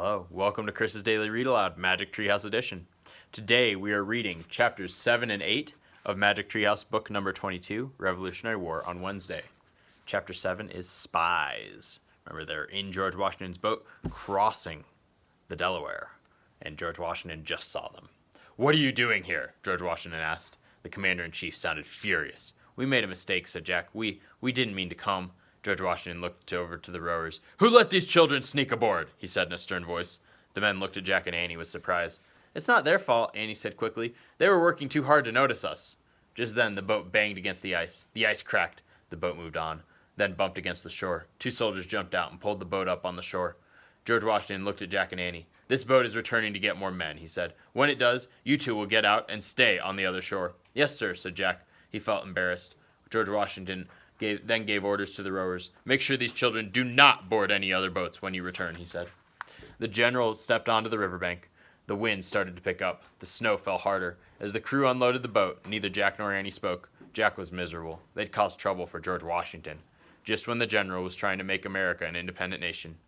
Hello, welcome to Chris's Daily Read Aloud, Magic Treehouse Edition. Today we are reading chapters 7 and 8 of Magic Treehouse book number 22, Revolutionary War, on Wednesday. Chapter 7 is Spies. Remember, they're in George Washington's boat crossing the Delaware, and George Washington just saw them. "What are you doing here?" George Washington asked. The commander-in-chief sounded furious. "We made a mistake," said Jack. We didn't mean to come." George Washington looked over to the rowers. "Who let these children sneak aboard?" he said in a stern voice. The men looked at Jack and Annie with surprise. "It's not their fault," Annie said quickly. "They were working too hard to notice us." Just then the boat banged against the ice. The ice cracked. The boat moved on, then bumped against the shore. Two soldiers jumped out and pulled the boat up on the shore. George Washington looked at Jack and Annie. "This boat is returning to get more men," he said. "When it does, you two will get out and stay on the other shore." "Yes, sir," said Jack. He felt embarrassed. George Washington then gave orders to the rowers. "Make sure these children do not board any other boats when you return," he said. The general stepped onto the riverbank. The wind started to pick up. The snow fell harder. As the crew unloaded the boat, neither Jack nor Annie spoke. Jack was miserable. They'd caused trouble for George Washington, just when the general was trying to make America an independent nation.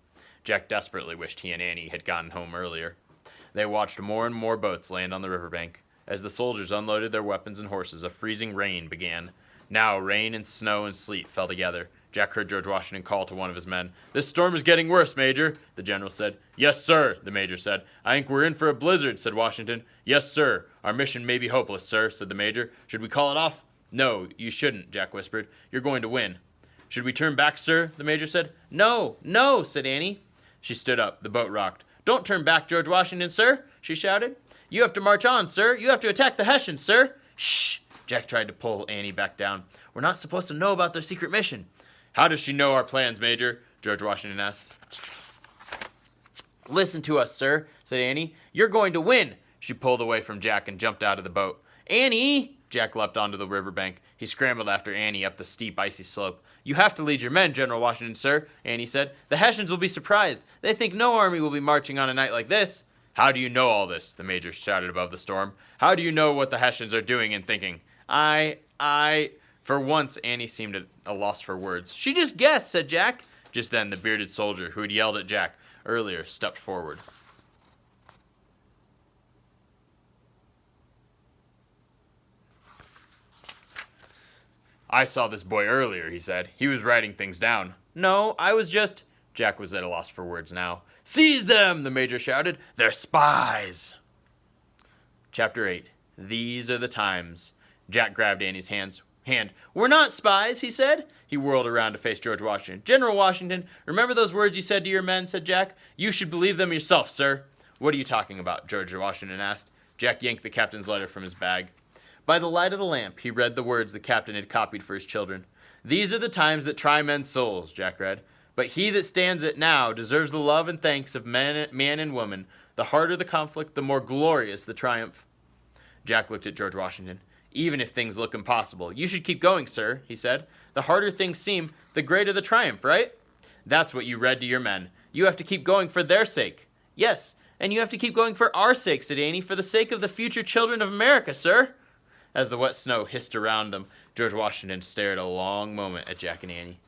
Jack desperately wished he and Annie had gotten home earlier. They watched more and more boats land on the riverbank. As the soldiers unloaded their weapons and horses, a freezing rain began. Now rain and snow and sleet fell together. Jack heard George Washington call to one of his men. "This storm is getting worse, Major," the general said. "Yes, sir," the major said. "I think we're in for a blizzard," said Washington. "Yes, sir. Our mission may be hopeless, sir," said the major. "Should we call it off?" "No, you shouldn't," Jack whispered. "You're going to win." "Should we turn back, sir?" the major said. "No, no," said Annie. She stood up. The boat rocked. "Don't turn back, George Washington, sir," she shouted. "You have to march on, sir. You have to attack the Hessians, sir." "Shh!" Jack tried to pull Annie back down. "We're not supposed to know about their secret mission." "How does she know our plans, Major?" George Washington asked. "Listen to us, sir," said Annie. "You're going to win." She pulled away from Jack and jumped out of the boat. "Annie!" Jack leapt onto the riverbank. He scrambled after Annie up the steep, icy slope. "You have to lead your men, General Washington, sir," Annie said. "The Hessians will be surprised. They think no army will be marching on a night like this." "How do you know all this?" the major shouted above the storm. "How do you know what the Hessians are doing and thinking?" For once, Annie seemed at a loss for words. "She just guessed," said Jack. Just then, the bearded soldier who had yelled at Jack earlier stepped forward. "I saw this boy earlier," he said. "He was writing things down." "No, I was just—" Jack was at a loss for words now. "Seize them!" the major shouted. "They're spies!" Chapter 8. These are the times. Jack grabbed Annie's hand. "We're not spies," he said. He whirled around to face George Washington. "General Washington, remember those words you said to your men?" said Jack. "You should believe them yourself, sir." "What are you talking about?" George Washington asked. Jack yanked the captain's letter from his bag. By the light of the lamp, he read the words the captain had copied for his children. "These are the times that try men's souls," Jack read. "But he that stands it now deserves the love and thanks of man and woman. The harder the conflict, the more glorious the triumph." Jack looked at George Washington. "Even if things look impossible, you should keep going, sir," he said. "The harder things seem, the greater the triumph, right?" "That's what you read to your men. You have to keep going for their sake." "Yes, and you have to keep going for our sake," said Annie, "for the sake of the future children of America, sir." As the wet snow hissed around them, George Washington stared a long moment at Jack and Annie.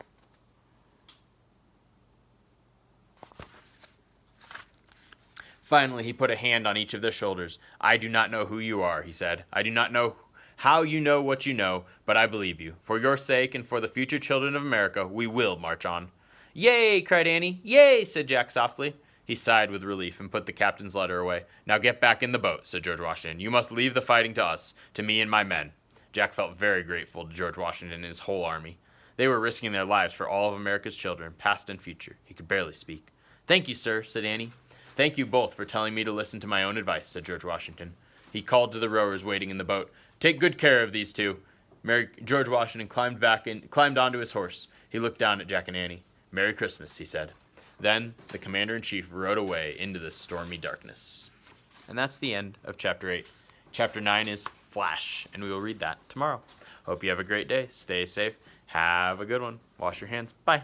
Finally, he put a hand on each of their shoulders. "I do not know who you are," he said. "I do not know how you know what you know, but I believe you. For your sake and for the future children of America, we will march on." "Yay!" cried Annie. "Yay!" said Jack softly. He sighed with relief and put the captain's letter away. "Now get back in the boat," said George Washington. "You must leave the fighting to us, to me and my men." Jack felt very grateful to George Washington and his whole army. They were risking their lives for all of America's children, past and future. He could barely speak. "Thank you, sir," said Annie. "Thank you both for telling me to listen to my own advice," said George Washington. He called to the rowers waiting in the boat. "Take good care of these two." George Washington climbed onto his horse. He looked down at Jack and Annie. "Merry Christmas," he said. Then the commander-in-chief rode away into the stormy darkness. And that's the end of Chapter 8. Chapter 9 is Flash, and we will read that tomorrow. Hope you have a great day. Stay safe. Have a good one. Wash your hands. Bye.